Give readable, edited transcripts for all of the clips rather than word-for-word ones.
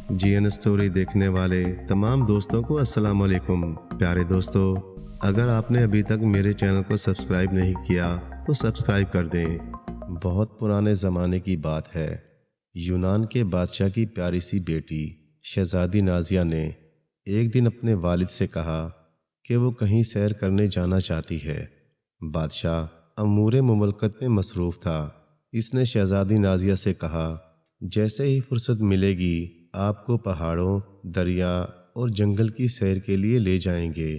جی N story دیکھنے والے تمام دوستوں کو السلام علیکم۔ پیارے دوستو، اگر آپ نے ابھی تک میرے چینل کو سبسکرائب نہیں کیا تو سبسکرائب کر دیں۔ بہت پرانے زمانے کی بات ہے۔ یونان کے بادشاہ کی پیاری سی بیٹی شہزادی نازیہ نے ایک دن اپنے والد سے کہا کہ وہ کہیں سیر کرنے جانا چاہتی ہے۔ بادشاہ امور مملکت میں مصروف تھا۔ اس نے شہزادی نازیہ سے کہا، جیسے ہی فرصت ملے گی آپ کو پہاڑوں، دریا اور جنگل کی سیر کے لیے لے جائیں گے۔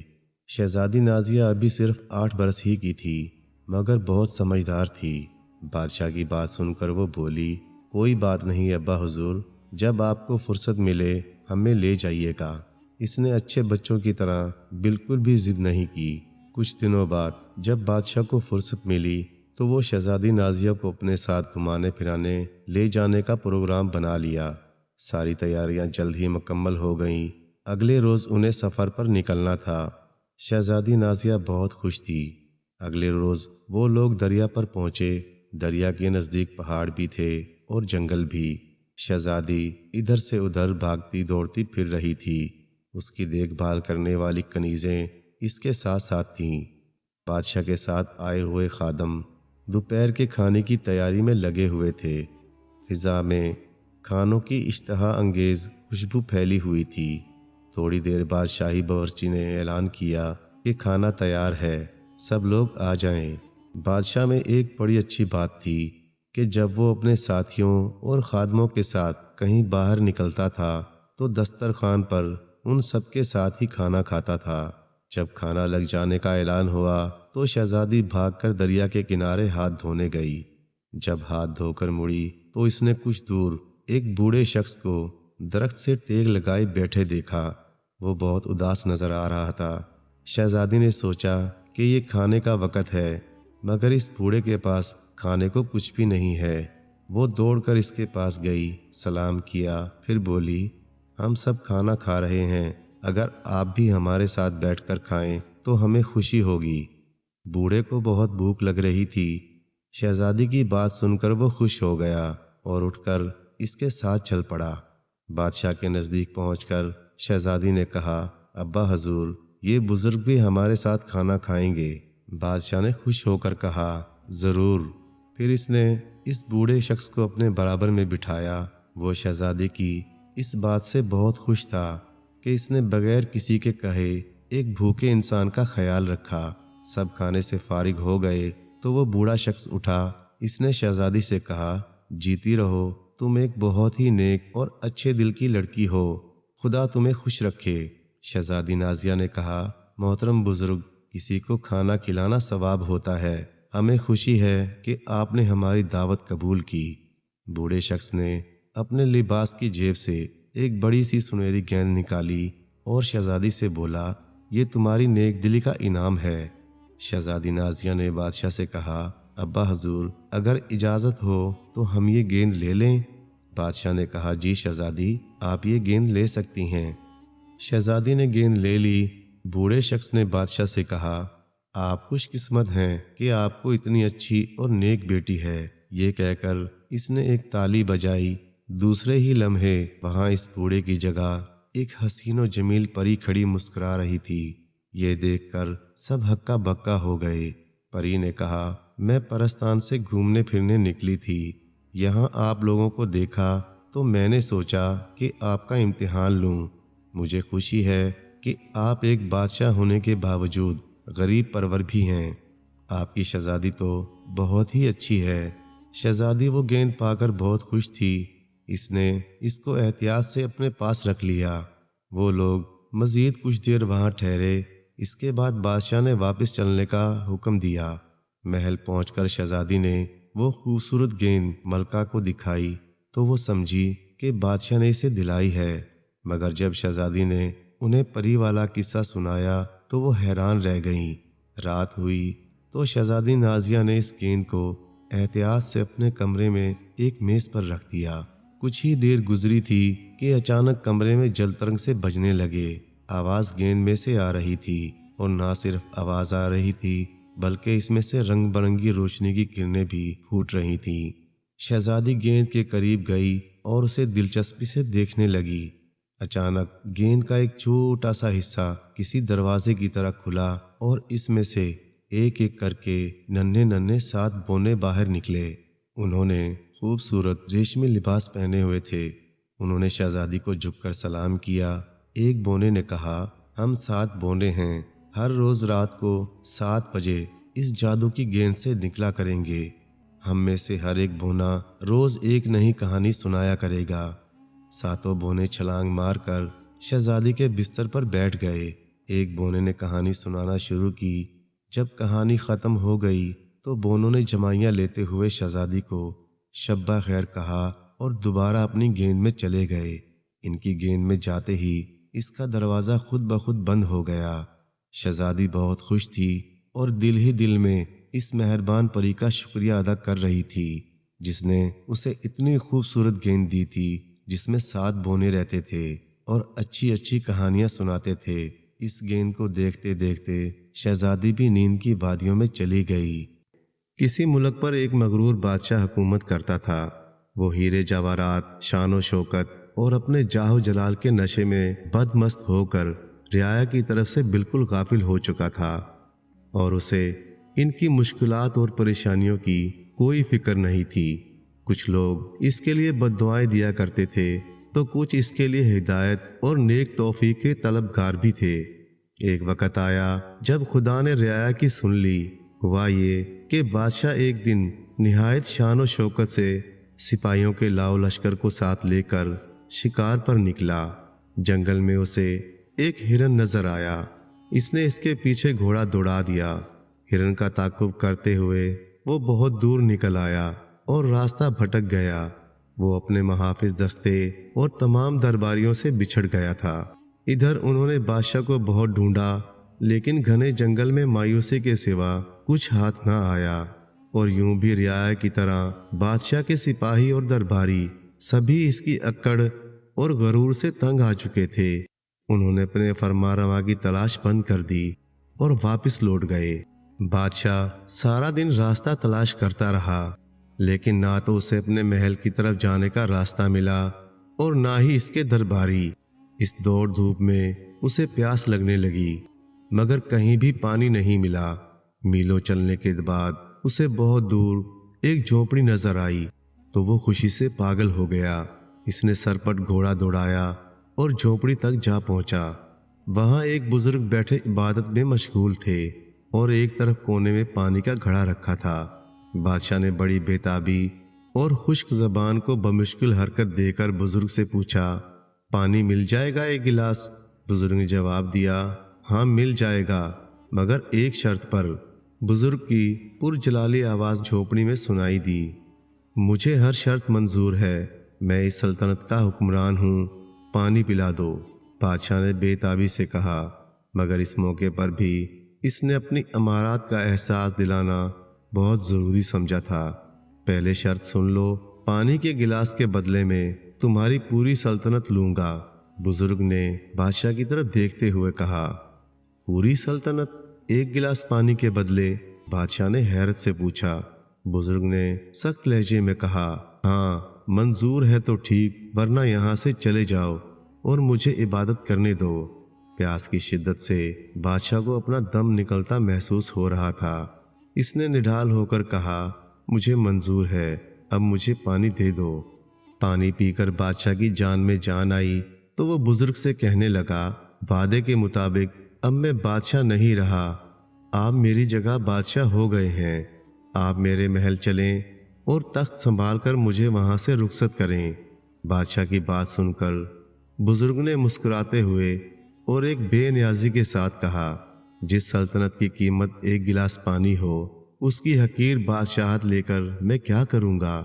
شہزادی نازیہ ابھی صرف 8 برس ہی کی تھی، مگر بہت سمجھدار تھی۔ بادشاہ کی بات سن کر وہ بولی، کوئی بات نہیں ابا حضور، جب آپ کو فرصت ملے ہمیں لے جائیے گا۔ اس نے اچھے بچوں کی طرح بالکل بھی ضد نہیں کی۔ کچھ دنوں بعد جب بادشاہ کو فرصت ملی تو وہ شہزادی نازیہ کو اپنے ساتھ گھمانے پھرانے لے جانے کا پروگرام بنا لیا۔ ساری تیاریاں جلد ہی مکمل ہو گئیں۔ اگلے روز انہیں سفر پر نکلنا تھا۔ شہزادی نازیہ بہت خوش تھی۔ اگلے روز وہ لوگ دریا پر پہنچے۔ دریا کے نزدیک پہاڑ بھی تھے اور جنگل بھی۔ شہزادی ادھر سے ادھر بھاگتی دوڑتی پھر رہی تھی۔ اس کی دیکھ بھال کرنے والی کنیزیں اس کے ساتھ ساتھ تھیں۔ بادشاہ کے ساتھ آئے ہوئے خادم دوپہر کے کھانے کی تیاری میں لگے ہوئے تھے۔ فضا میں کھانوں کی اشتہا انگیز خوشبو پھیلی ہوئی تھی۔ تھوڑی دیر بعد شاہی باورچی نے اعلان کیا کہ کھانا تیار ہے، سب لوگ آ جائیں۔ بادشاہ میں ایک بڑی اچھی بات تھی کہ جب وہ اپنے ساتھیوں اور خادموں کے ساتھ کہیں باہر نکلتا تھا تو دسترخوان پر ان سب کے ساتھ ہی کھانا کھاتا تھا۔ جب کھانا لگ جانے کا اعلان ہوا تو شہزادی بھاگ کر دریا کے کنارے ہاتھ دھونے گئی۔ جب ہاتھ دھو کر مڑی تو اس نے کچھ دور ایک بوڑھے شخص کو درخت سے ٹیک لگائے بیٹھے دیکھا۔ وہ بہت اداس نظر آ رہا تھا۔ شہزادی نے سوچا کہ یہ کھانے کا وقت ہے، مگر اس بوڑھے کے پاس کھانے کو کچھ بھی نہیں ہے۔ وہ دوڑ کر اس کے پاس گئی، سلام کیا، پھر بولی، ہم سب کھانا کھا رہے ہیں، اگر آپ بھی ہمارے ساتھ بیٹھ کر کھائیں تو ہمیں خوشی ہوگی۔ بوڑھے کو بہت بھوک لگ رہی تھی۔ شہزادی کی بات سن کر وہ خوش ہو گیا اور اٹھ کر اس کے ساتھ چل پڑا۔ بادشاہ کے نزدیک پہنچ کر شہزادی نے کہا، ابا حضور، یہ بزرگ بھی ہمارے ساتھ کھانا کھائیں گے۔ بادشاہ نے خوش ہو کر کہا، ضرور۔ پھر اس نے اس بوڑھے شخص کو اپنے برابر میں بٹھایا۔ وہ شہزادی کی اس بات سے بہت خوش تھا کہ اس نے بغیر کسی کے کہے ایک بھوکے انسان کا خیال رکھا۔ سب کھانے سے فارغ ہو گئے تو وہ بوڑھا شخص اٹھا۔ اس نے شہزادی سے کہا، جیتی رہو، تم ایک بہت ہی نیک اور اچھے دل کی لڑکی ہو، خدا تمہیں خوش رکھے۔ شہزادی نازیہ نے کہا، محترم بزرگ، کسی کو کھانا کھلانا ثواب ہوتا ہے، ہمیں خوشی ہے کہ آپ نے ہماری دعوت قبول کی۔ بوڑھے شخص نے اپنے لباس کی جیب سے ایک بڑی سی سنہری گیند نکالی اور شہزادی سے بولا، یہ تمہاری نیک دلی کا انعام ہے۔ شہزادی نازیہ نے بادشاہ سے کہا، ابا حضور، اگر اجازت ہو تو ہم یہ گیند لے لیں؟ بادشاہ نے کہا، جی شہزادی، آپ یہ گیند لے سکتی ہیں۔ شہزادی نے گیند لے لی۔ بوڑھے شخص نے بادشاہ سے کہا، آپ خوش قسمت ہیں کہ آپ کو اتنی اچھی اور نیک بیٹی ہے۔ یہ کہہ کر اس نے ایک تالی بجائی۔ دوسرے ہی لمحے وہاں اس بوڑھے کی جگہ ایک حسین و جمیل پری کھڑی مسکرا رہی تھی۔ یہ دیکھ کر سب ہکا بکا ہو گئے۔ پری نے کہا، میں پرستان سے گھومنے پھرنے نکلی تھی، یہاں آپ لوگوں کو دیکھا تو میں نے سوچا کہ آپ کا امتحان لوں۔ مجھے خوشی ہے کہ آپ ایک بادشاہ ہونے کے باوجود غریب پرور بھی ہیں۔ آپ کی شہزادی تو بہت ہی اچھی ہے۔ شہزادی وہ گیند پا کر بہت خوش تھی۔ اس نے اس کو احتیاط سے اپنے پاس رکھ لیا۔ وہ لوگ مزید کچھ دیر وہاں ٹھہرے۔ اس کے بعد بادشاہ نے واپس چلنے کا حکم دیا۔ محل پہنچ کر شہزادی نے وہ خوبصورت گیند ملکہ کو دکھائی تو وہ سمجھی کہ بادشاہ نے اسے دلائی ہے، مگر جب شہزادی نے انہیں پری والا قصہ سنایا تو وہ حیران رہ گئیں۔ رات ہوئی تو شہزادی نازیہ نے اس گیند کو احتیاط سے اپنے کمرے میں ایک میز پر رکھ دیا۔ کچھ ہی دیر گزری تھی کہ اچانک کمرے میں جلترنگ سے بجنے لگے۔ آواز گیند میں سے آ رہی تھی، اور نہ صرف آواز آ رہی تھی بلکہ اس میں سے رنگ برنگی روشنی کی کرنیں بھی پھوٹ رہی تھیں۔ شہزادی گیند کے قریب گئی اور اسے دلچسپی سے دیکھنے لگی۔ اچانک گیند کا ایک چھوٹا سا حصہ کسی دروازے کی طرح کھلا اور اس میں سے ایک ایک کر کے ننھے ننھے 7 بونے باہر نکلے۔ انہوں نے خوبصورت ریشمی لباس پہنے ہوئے تھے۔ انہوں نے شہزادی کو جھک کر سلام کیا۔ ایک بونے نے کہا، ہم 7 بونے ہیں، ہر روز رات کو 7 بجے اس جادو کی گیند سے نکلا کریں گے۔ ہم میں سے ہر ایک بونا روز ایک نئی کہانی سنایا کرے گا۔ 7 بونے چھلانگ مار کر شہزادی کے بستر پر بیٹھ گئے۔ ایک بونے نے کہانی سنانا شروع کی۔ جب کہانی ختم ہو گئی تو بونوں نے جمائیاں لیتے ہوئے شہزادی کو شب بخیر کہا اور دوبارہ اپنی گیند میں چلے گئے۔ ان کی گیند میں جاتے ہی اس کا دروازہ خود بخود بند ہو گیا۔ شہزادی بہت خوش تھی اور دل ہی دل میں اس مہربان پری کا شکریہ ادا کر رہی تھی جس نے اسے اتنی خوبصورت گیند دی تھی جس میں 7 بونے رہتے تھے اور اچھی اچھی کہانیاں سناتے تھے۔ اس گیند کو دیکھتے دیکھتے شہزادی بھی نیند کی وادیوں میں چلی گئی۔ کسی ملک پر ایک مغرور بادشاہ حکومت کرتا تھا۔ وہ ہیرے جواہرات، شان و شوکت اور اپنے جاہ و جلال کے نشے میں بد مست ہو کر رعایا کی طرف سے بالکل غافل ہو چکا تھا اور اسے ان کی مشکلات اور پریشانیوں کی کوئی فکر نہیں تھی۔ کچھ لوگ اس کے لیے بد دعائیں دیا کرتے تھے تو کچھ اس کے لیے ہدایت اور نیک توفیق کے طلبگار بھی تھے۔ ایک وقت آیا جب خدا نے رعایا کی سن لی۔ ہوا یہ کہ بادشاہ ایک دن نہایت شان و شوکت سے سپاہیوں کے لاؤ لشکر کو ساتھ لے کر شکار پر نکلا۔ جنگل میں اسے ایک ہرن نظر آیا۔ اس نے اس کے پیچھے گھوڑا دوڑا دیا۔ ہرن کا تعاقب کرتے ہوئے وہ بہت دور نکل آیا اور راستہ بھٹک گیا۔ وہ اپنے محافظ دستے اور تمام درباریوں سے بچھڑ گیا تھا۔ ادھر انہوں نے بادشاہ کو بہت ڈھونڈا لیکن گھنے جنگل میں مایوسی کے سوا کچھ ہاتھ نہ آیا، اور یوں بھی رعایا کی طرح بادشاہ کے سپاہی اور درباری سبھی اس کی اکڑ اور غرور سے تنگ آ چکے تھے۔ انہوں نے اپنے فرما روا کی تلاش بند کر دی اور واپس لوٹ گئے۔ بادشاہ سارا دن راستہ تلاش کرتا رہا لیکن نہ تو اسے اپنے محل کی طرف جانے کا راستہ ملا اور نہ ہی اس کے درباری۔ اس دوڑ دھوپ میں اسے پیاس لگنے لگی مگر کہیں بھی پانی نہیں ملا۔ میلوں چلنے کے بعد اسے بہت دور ایک جھونپڑی نظر آئی تو وہ خوشی سے پاگل ہو گیا۔ اس نے سرپٹ گھوڑا دوڑایا اور جھونپڑی تک جا پہنچا۔ وہاں ایک بزرگ بیٹھے عبادت میں مشغول تھے اور ایک طرف کونے میں پانی کا گھڑا رکھا تھا۔ بادشاہ نے بڑی بےتابی اور خشک زبان کو بمشکل حرکت دے کر بزرگ سے پوچھا، پانی مل جائے گا 1 گلاس؟ بزرگ نے جواب دیا، ہاں مل جائے گا مگر ایک شرط پر۔ بزرگ کی پرجلالی آواز جھونپڑی میں سنائی دی، مجھے ہر شرط منظور ہے، میں اس سلطنت کا حکمران ہوں، پانی پلا دو۔ بادشاہ نے بے تابی سے کہا مگر اس موقع پر بھی اس نے اپنی امارات کا احساس دلانا بہت ضروری سمجھا تھا۔ پہلے شرط سن لو، پانی کے گلاس کے بدلے میں تمہاری پوری سلطنت لوں گا۔ بزرگ نے بادشاہ کی طرف دیکھتے ہوئے کہا، پوری سلطنت 1 گلاس پانی کے بدلے؟ بادشاہ نے حیرت سے پوچھا۔ بزرگ نے سخت لہجے میں کہا، ہاں منظور ہے تو ٹھیک ورنہ یہاں سے چلے جاؤ اور مجھے عبادت کرنے دو۔ پیاس کی شدت سے بادشاہ کو اپنا دم نکلتا محسوس ہو رہا تھا۔ اس نے نڈال ہو کر کہا، مجھے منظور ہے، اب مجھے پانی دے دو۔ پانی پی کر بادشاہ کی جان میں جان آئی تو وہ بزرگ سے کہنے لگا، وعدے کے مطابق اب میں بادشاہ نہیں رہا، آپ میری جگہ بادشاہ ہو گئے ہیں۔ آپ میرے محل چلیں اور تخت سنبھال کر مجھے وہاں سے رخصت کریں۔ بادشاہ کی بات سن کر بزرگ نے مسکراتے ہوئے اور ایک بے نیازی کے ساتھ کہا، جس سلطنت کی قیمت 1 گلاس پانی ہو اس کی حقیر بادشاہت لے کر میں کیا کروں گا؟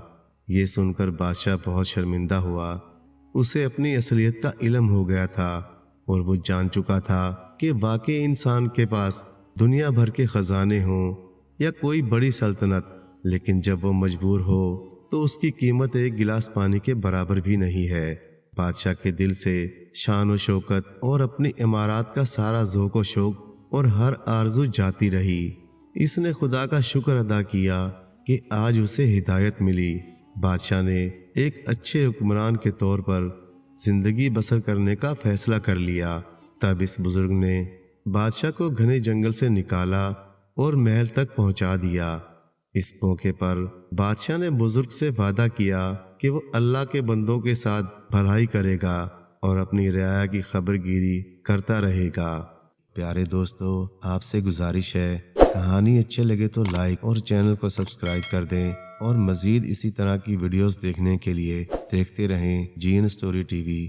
یہ سن کر بادشاہ بہت شرمندہ ہوا۔ اسے اپنی اصلیت کا علم ہو گیا تھا اور وہ جان چکا تھا کہ واقعی انسان کے پاس دنیا بھر کے خزانے ہوں یا کوئی بڑی سلطنت، لیکن جب وہ مجبور ہو تو اس کی قیمت 1 گلاس پانی کے برابر بھی نہیں ہے۔ بادشاہ کے دل سے شان و شوکت اور اپنی امارات کا سارا ذوق و شوق اور ہر آرزو جاتی رہی۔ اس نے خدا کا شکر ادا کیا کہ آج اسے ہدایت ملی۔ بادشاہ نے ایک اچھے حکمران کے طور پر زندگی بسر کرنے کا فیصلہ کر لیا۔ تب اس بزرگ نے بادشاہ کو گھنے جنگل سے نکالا اور محل تک پہنچا دیا۔ اس موقع پر بادشاہ نے بزرگ سے وعدہ کیا کہ وہ اللہ کے بندوں کے ساتھ بھلائی کرے گا اور اپنی رعایا کی خبر گیری کرتا رہے گا۔ پیارے دوستو، آپ سے گزارش ہے، کہانی اچھے لگے تو لائک اور چینل کو سبسکرائب کر دیں، اور مزید اسی طرح کی ویڈیوز دیکھنے کے لیے دیکھتے رہیں جین اسٹوری ٹی وی۔